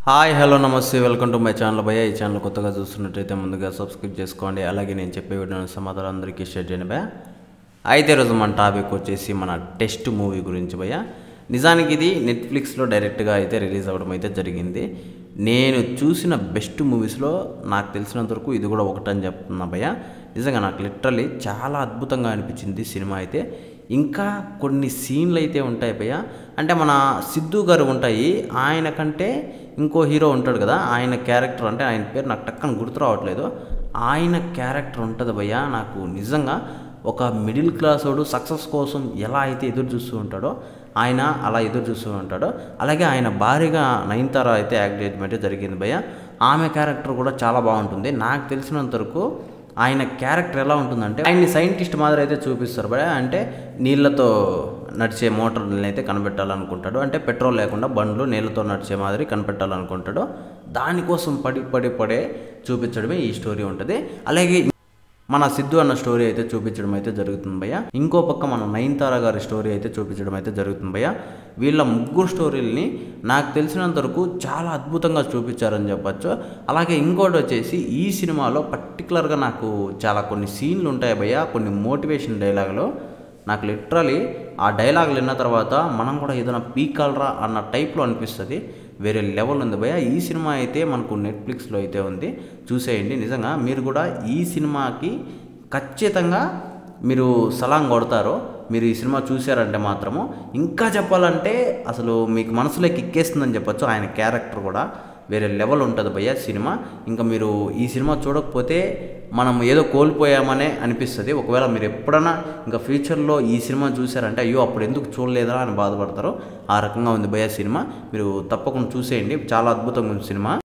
Hi hello నమస్తే welcome to my channel భయ్య. ఈ ఛానల్ కొత్తగా చూస్తున్నట్టయితే ముందుగా సబ్స్క్రైబ్ చేసుకోండి. అలాగే నేను చెప్పే వీడియోని సమాధానం అందరికీ షేర్ చేయండి భయ్య. అయితే ఈరోజు మన టాపిక్ వచ్చేసి మన టెస్ట్ మూవీ గురించి భయ్య. నిజానికి ఇది నెట్ఫ్లిక్స్లో డైరెక్ట్గా అయితే రిలీజ్ అవ్వడం అయితే జరిగింది. నేను చూసిన బెస్ట్ మూవీస్లో నాకు తెలిసినంతవరకు ఇది కూడా ఒకటని చెప్తున్నా భయ్య. నిజంగా నాకు లిటరల్లీ చాలా అద్భుతంగా అనిపించింది సినిమా అయితే. ఇంకా కొన్ని సీన్లు అయితే ఉంటాయి భయ్య. అంటే మన సిద్ధు గారు ఉంటాయి, ఆయన కంటే ఇంకో హీరో ఉంటాడు కదా, ఆయన క్యారెక్టర్ అంటే ఆయన పేరు నాకు టక్కన గుర్తు రావట్లేదు. ఆయన క్యారెక్టర్ ఉంటుంది భయ్య. నాకు నిజంగా ఒక మిడిల్ క్లాస్ వాడు సక్సెస్ కోసం ఎలా అయితే ఎదురు చూస్తూ ఉంటాడో ఆయన అలా ఎదురు చూస్తూ ఉంటాడో, అలాగే ఆయన భారీగా నయనతార అయితే యాక్ట్ చేయడం అయితే జరిగింది భయ్య. ఆమె క్యారెక్టర్ కూడా చాలా బాగుంటుంది. నాకు తెలిసినంతవరకు ఆయన క్యారెక్టర్ ఎలా ఉంటుందంటే ఆయన్ని సైంటిస్ట్ మాదిరి అయితే చూపిస్తారు భయ్య. అంటే నీళ్ళతో నడిచే మోటార్లని అయితే కనిపెట్టాలనుకుంటాడు. అంటే పెట్రోల్ లేకుండా బండ్లు నీళ్ళతో నడిచే మాదిరి కనిపెట్టాలనుకుంటాడు. దానికోసం పడే చూపించడమే ఈ స్టోరీ ఉంటుంది. అలాగే మన సిద్ధు అన్న స్టోరీ అయితే చూపించడం అయితే జరుగుతుంది భయ్య. ఇంకో పక్క మన నయనతార గారి స్టోరీ అయితే చూపించడం అయితే జరుగుతుంది భయ్య. వీళ్ళ ముగ్గురు స్టోరీలని నాకు తెలిసినంతవరకు చాలా అద్భుతంగా చూపించారని చెప్పచ్చు. అలాగే ఇంకోటి వచ్చేసి ఈ సినిమాలో పర్టికులర్గా నాకు చాలా కొన్ని సీన్లు ఉంటాయి భయ్య, కొన్ని మోటివేషన్ డైలాగులు. నాకు లిటరలీ ఆ డైలాగులు విన్న తర్వాత మనం కూడా ఏదైనా పీకాలరా అన్న టైప్లో అనిపిస్తుంది. వేరే లెవెల్ ఉంది భయ్య. ఈ సినిమా అయితే మనకు నెట్ఫ్లిక్స్లో అయితే ఉంది, చూసేయండి. నిజంగా మీరు కూడా ఈ సినిమాకి ఖచ్చితంగా మీరు సలాం కొడతారు. మీరు ఈ సినిమా చూసారంటే మాత్రము. ఇంకా చెప్పాలంటే అసలు మీకు మనసులోకి ఎక్కేస్తుందని చెప్పచ్చు. ఆయన క్యారెక్టర్ కూడా వేరే లెవెల్ ఉంటుంది భయ్య సినిమా. ఇంకా మీరు ఈ సినిమా చూడకపోతే మనం ఏదో కోల్పోయామనే అనిపిస్తుంది. ఒకవేళ మీరు ఎప్పుడైనా ఇంకా ఫ్యూచర్లో ఈ సినిమా చూసారంటే అయ్యో అప్పుడు ఎందుకు చూడలేదా అని బాధపడతారు. ఆ రకంగా ఉంది భయ్య సినిమా. మీరు తప్పకుండా చూసేయండి, చాలా అద్భుతంగా ఉంది సినిమా.